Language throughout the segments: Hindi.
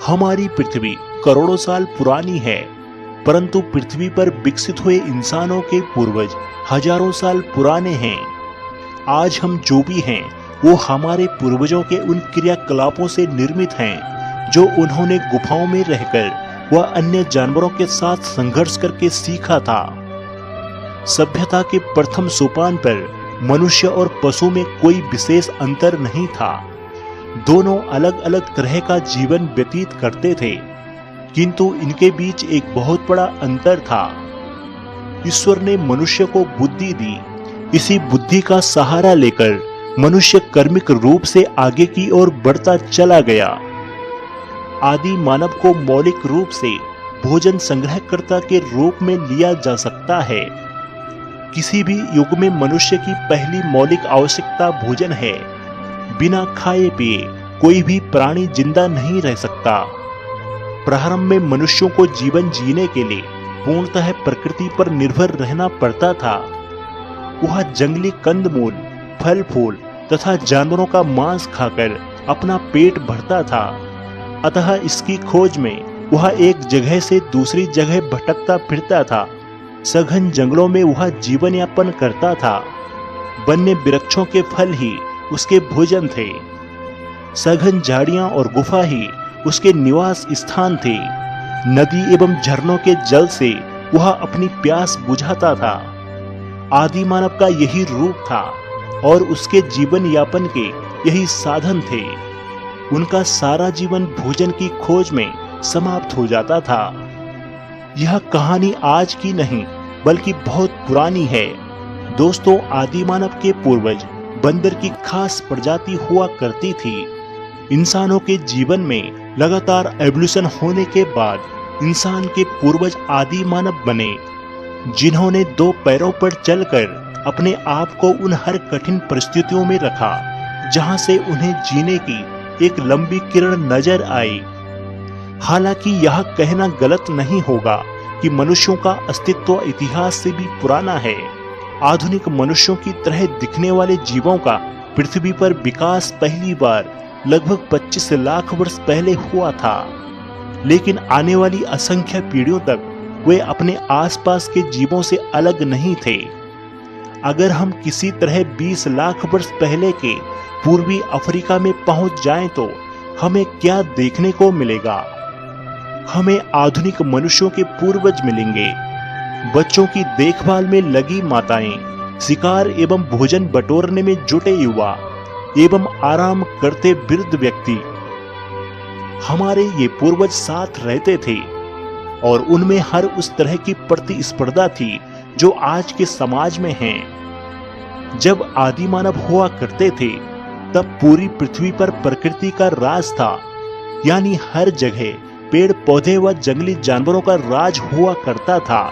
हमारी पृथ्वी करोड़ों साल पुरानी है, परंतु पृथ्वी पर विकसित हुए इंसानों के पूर्वज हजारों साल पुराने हैं। आज हम जो भी हैं वो हमारे पूर्वजों के उन क्रियाकलापों से निर्मित हैं जो उन्होंने गुफाओं में रहकर व अन्य जानवरों के साथ संघर्ष करके सीखा था। सभ्यता के प्रथम सोपान पर मनुष्य और पशु में कोई विशेष अंतर नहीं था। दोनों अलग अलग तरह का जीवन व्यतीत करते थे, किंतु इनके बीच एक बहुत बड़ा अंतर था। ईश्वर ने मनुष्य को बुद्धि दी। इसी बुद्धि का सहारा लेकर मनुष्य कर्मिक रूप से आगे की ओर बढ़ता चला गया। आदि मानव को मौलिक रूप से भोजन संग्रहकर्ता के रूप में लिया जा सकता है। किसी भी युग में मनुष्य की पहली मौलिक आवश्यकता भोजन है। बिना खाए पिए कोई भी प्राणी जिंदा नहीं रह सकता। प्रारंभ में मनुष्यों को जीवन जीने के लिए पूर्णतः प्रकृति पर निर्भर रहना पड़ता था। वह जंगली कंदमूल, फल फूल तथा जानवरों का मांस खाकर अपना पेट भरता था। अतः इसकी खोज में वह एक जगह से दूसरी जगह भटकता फिरता था। सघन जंगलों में वह जीवन यापन करता था। वन्य वृक्षों के फल ही उसके भोजन थे। सघन झाड़ियां और गुफा ही उसके निवास स्थान थे। नदी एवं झरनों के जल से वह अपनी प्यास बुझाता था। आदि मानव का यही रूप था और उसके जीवन यापन के यही साधन थे। उनका सारा जीवन भोजन की खोज में समाप्त हो जाता था। यह कहानी आज की नहीं बल्कि बहुत पुरानी है। दोस्तों, आदि मानव के पूर्वज बंदर की खास प्रजाति हुआ करती थी। इंसानों के जीवन में लगातार एवोल्यूशन होने के बाद इंसान के पूर्वज आदि मानव बने, जिन्होंने दो पैरों पर चलकर अपने आप को उन हर कठिन परिस्थितियों में रखा जहां से उन्हें जीने की एक लंबी किरण नजर आई। हालांकि यह कहना गलत नहीं होगा कि मनुष्यों का अस्तित्व इतिहास से भी पुराना है। आधुनिक मनुष्यों की तरह दिखने वाले जीवों का पृथ्वी पर विकास पहली बार लगभग 25 लाख वर्ष पहले हुआ था, लेकिन आने वाली असंख्य पीढ़ियों तक वे अपने आसपास के जीवों से अलग नहीं थे। अगर हम किसी तरह 20 लाख वर्ष पहले के पूर्वी अफ्रीका में पहुंच जाएं तो हमें क्या देखने को मिलेगा? हमें आधुनिक मनुष्यों के पूर्वज मिलेंगे। बच्चों की देखभाल में लगी माताएं, शिकार एवं भोजन बटोरने में जुटे युवा एवं आराम करते वृद्ध व्यक्ति। हमारे ये पूर्वज साथ रहते थे और उनमें हर उस तरह की प्रतिस्पर्धा थी जो आज के समाज में है। जब आदि मानव हुआ करते थे तब पूरी पृथ्वी पर प्रकृति का राज था, यानी हर जगह पेड़ पौधे व जंगली जानवरों का राज हुआ करता था।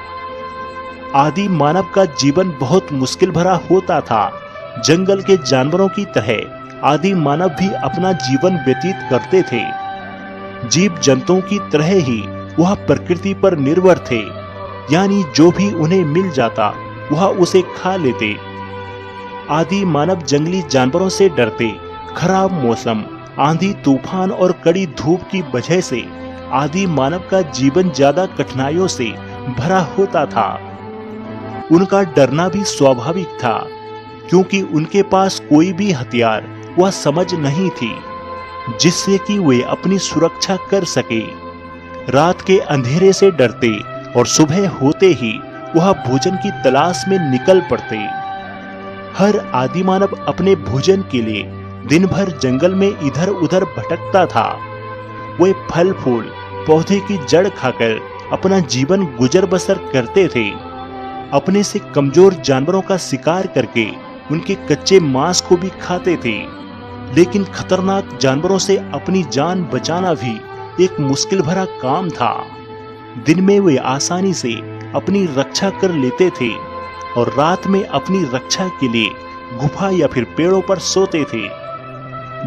आदि मानव का जीवन बहुत मुश्किल भरा होता था। जंगल के जानवरों की तरह आदि मानव भी अपना जीवन व्यतीत करते थे। जीव जंतुओं की तरह ही वह प्रकृति पर निर्भर थे, यानी जो भी उन्हें मिल जाता वह उसे खा लेते। आदि मानव जंगली जानवरों से डरते। खराब मौसम, आंधी तूफान और कड़ी धूप की वजह से आदि मानव का जीवन ज्यादा कठिनाइयों से भरा होता था। उनका डरना भी स्वाभाविक था, क्योंकि उनके पास कोई भी हथियार व समझ नहीं थी जिससे कि वे अपनी सुरक्षा कर सके। रात के अंधेरे से डरते और सुबह होते ही वह भोजन की तलाश में निकल पड़ते। हर आदि मानव अपने भोजन के लिए दिन भर जंगल में इधर उधर भटकता था। वे फल फूल पौधे की जड़ खाकर अपना जीवन गुजर बसर करते थे। अपने से कमजोर जानवरों का शिकार करके उनके कच्चे मांस को भी खाते थे। लेकिन खतरनाक जानवरों से अपनी जान बचाना भी एक मुश्किल भरा काम था। दिन में वे आसानी से अपनी रक्षा कर लेते थे और रात में अपनी रक्षा के लिए गुफा या फिर पेड़ों पर सोते थे।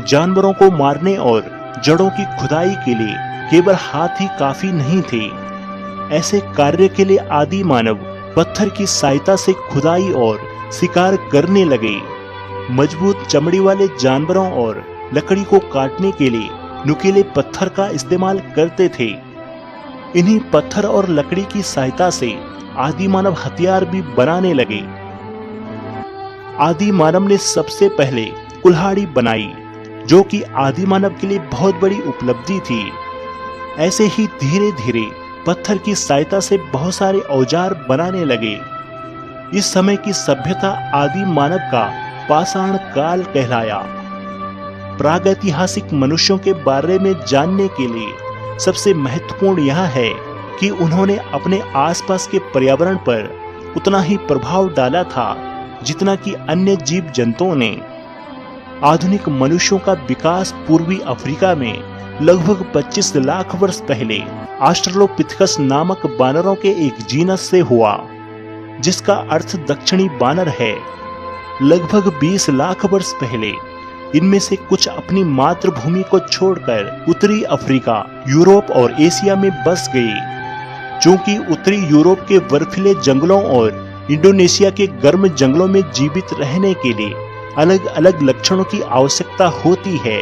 जानवरों को मारने और जड़ों की खुदाई के लिए केवल हाथ ही काफी नहीं थे। ऐसे कार्य के लिए आदि मानव पत्थर की सहायता से खुदाई और शिकार करने लगे। मजबूत चमड़ी वाले जानवरों और लकड़ी को काटने के लिए नुकीले पत्थर का इस्तेमाल करते थे। इन्हीं पत्थर और लकड़ी की सहायता से आदि मानव हथियार भी बनाने लगे। आदि मानव ने सबसे पहले कुल्हाड़ी बनाई, जो कि आदि मानव के लिए बहुत बड़ी उपलब्धि थी। ऐसे ही धीरे धीरे पत्थर की सहायता से बहुत सारे औजार बनाने लगे। इस समय की सभ्यता आदि मानव का पाषाण काल कहलाया। प्रागैतिहासिक मनुष्यों के बारे में जानने के लिए सबसे महत्वपूर्ण यह है कि उन्होंने अपने आसपास के पर्यावरण पर उतना ही प्रभाव डाला था जितना कि अन्य जीव जंतुओं ने। आधुनिक मनुष्यों का विकास पूर्वी अफ्रीका में लगभग 25 लाख वर्ष पहले ऑस्ट्रेलोपिथेकस नामक बानरों के एक जीनस से हुआ, जिसका अर्थ दक्षिणी बानर है। लगभग 20 लाख वर्ष पहले इनमें से कुछ अपनी मातृभूमि को छोड़कर उत्तरी अफ्रीका, यूरोप और एशिया में बस गए। चूंकि उत्तरी यूरोप के बर्फीले जंगलों और इंडोनेशिया के गर्म जंगलों में जीवित रहने के लिए अलग अलग लक्षणों की आवश्यकता होती है,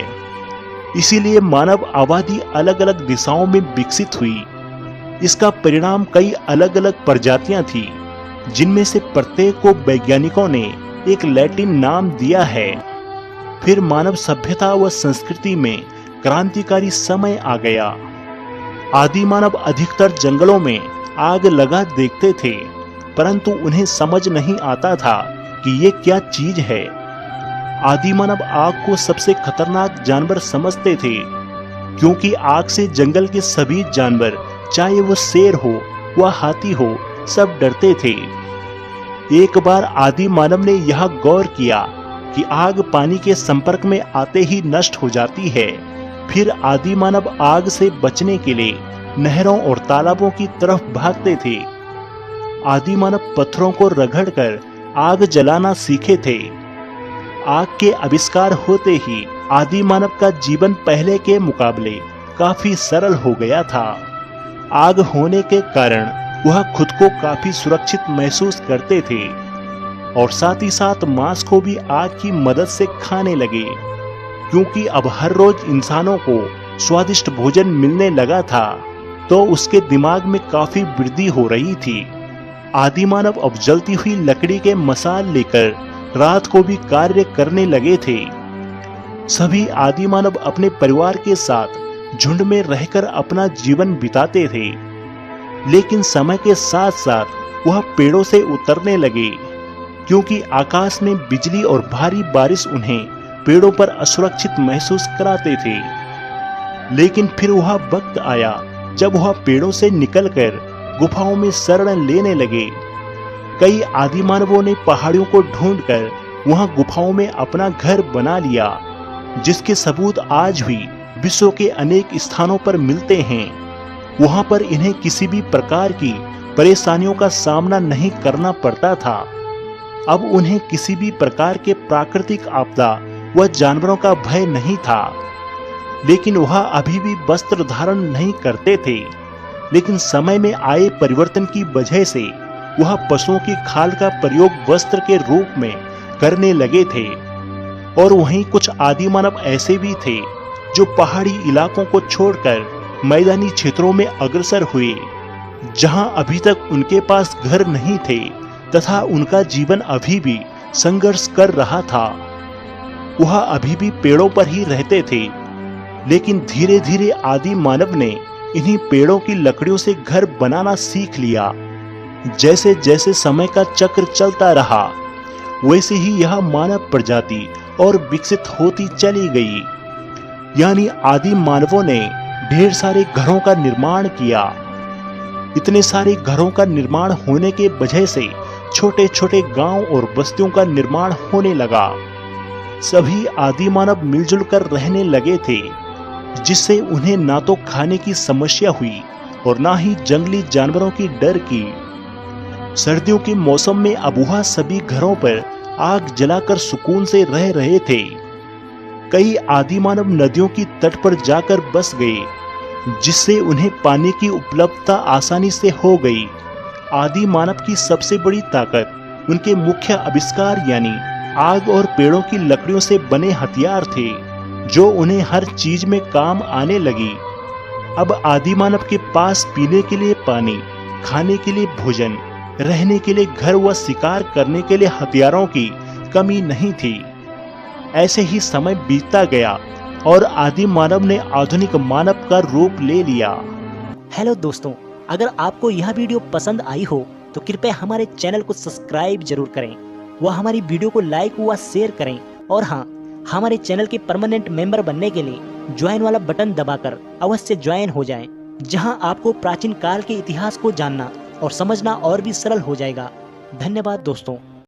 इसीलिए मानव आबादी अलग अलग दिशाओं में विकसित हुई। इसका परिणाम कई अलग अलग प्रजातियां थी, जिनमें से प्रत्येक को वैज्ञानिकों ने एक लैटिन नाम दिया है। फिर मानव सभ्यता व संस्कृति में क्रांतिकारी समय आ गया। आदि मानव अधिकतर जंगलों में आग लगा देखते थे, परंतु उन्हें समझ नहीं आता था कि ये क्या चीज है। आदि मानव आग को सबसे खतरनाक जानवर समझते थे, क्योंकि आग से जंगल के सभी जानवर, चाहे वो शेर हो व हाथी हो, सब डरते थे। एक बार आदि मानव ने यह गौर किया कि आग पानी के संपर्क में आते ही नष्ट हो जाती है। फिर आदि मानव आग से बचने के लिए नहरों और तालाबों की तरफ भागते थे। आदि मानव पत्थरों को रगड़कर आग जलाना सीखे थे। आग के आविष्कार होते ही आदि मानव का जीवन पहले के मुकाबले काफी सरल हो गया था। आग होने के कारण वह खुद को काफी सुरक्षित महसूस करते थे और साथ ही साथ मांस को भी आग की मदद से खाने लगे, क्योंकि अब हर रोज इंसानों को स्वादिष्ट भोजन मिलने लगा था, तो उसके दिमाग में काफी वृद्धि हो रही थी। आदि मानव अब जलती हुई लकड़ी के मसाल लेकर रात को भी कार्य करने लगे थे। सभी आदि मानव अपने परिवार के साथ झुंड में रहकर अपना जीवन बिताते थे, लेकिन समय के साथ साथ वह पेड़ों से उतरने लगे, क्योंकि आकाश में बिजली और भारी बारिश उन्हें पेड़ों पर असुरक्षित महसूस कराते थे। लेकिन फिर वह वक्त आया जब वह पेड़ों से निकलकर गुफाओं में शरण लेने लगे। कई आदि मानवों ने पहाड़ियों को ढूंढकर वहां गुफाओं में अपना घर बना लिया, जिसके सबूत आज भी विश्व के अनेक स्थानों पर मिलते हैं। वहां पर इन्हें किसी भी प्रकार की परेशानियों का सामना नहीं करना पड़ता था। अब उन्हें किसी भी प्रकार के प्राकृतिक आपदा व जानवरों का भय नहीं था। लेकिन वह अभी भी वस्त्र धारण नहीं करते थे, लेकिन समय में आए परिवर्तन की वजह से वह पशुओं की खाल का प्रयोग वस्त्र के रूप में करने लगे थे। और वहीं कुछ आदि मानव ऐसे भी थे जो पहाड़ी इलाकों को छोड़कर मैदानी क्षेत्रों में अग्रसर हुए, जहां अभी तक उनके पास घर नहीं थे तथा उनका जीवन अभी भी संघर्ष कर रहा था। वह अभी भी पेड़ों पर ही रहते थे, लेकिन धीरे धीरे आदि मानव ने इन्हीं पेड़ों की लकड़ियों से घर बनाना सीख लिया। जैसे जैसे समय का चक्र चलता रहा, वैसे ही यह मानव प्रजाति और विकसित होती चली गई। यानी आदि मानवों ने ढेर सारे घरों का निर्माण किया। इतने सारे घरों का निर्माण होने के वजह से छोटे छोटे गांव और बस्तियों का निर्माण होने लगा। सभी आदि मानव मिलजुल कर रहने लगे थे, जिससे उन्हें ना तो खाने की समस्या हुई और ना ही जंगली जानवरों की डर की। सर्दियों के मौसम में अब वह सभी घरों पर आग जलाकर सुकून से रह रहे थे। कई आदि मानव नदियों की तट पर जाकर बस गए, जिससे उन्हें पानी की उपलब्धता आसानी से हो गई। आदि मानव की सबसे बड़ी ताकत उनके मुख्य आविष्कार यानी आग और पेड़ों की लकड़ियों से बने हथियार थे। जो उन्हें हर चीज में काम आने लगी। अब आदि मानव के पास पीने के लिए पानी, खाने के लिए भोजन, रहने के लिए घर व शिकार करने के लिए हथियारों की कमी नहीं थी। ऐसे ही समय बीतता गया और आदि मानव ने आधुनिक मानव का रूप ले लिया। हेलो दोस्तों, अगर आपको यह वीडियो पसंद आई हो तो कृपया हमारे चैनल को सब्सक्राइब जरूर करें व हमारी वीडियो को लाइक व शेयर करें। और हाँ, हमारे चैनल के परमानेंट मेंबर बनने के लिए ज्वाइन वाला बटन दबाकर अवश्य ज्वाइन हो जाएं, जहां आपको प्राचीन काल के इतिहास को जानना और समझना और भी सरल हो जाएगा। धन्यवाद दोस्तों।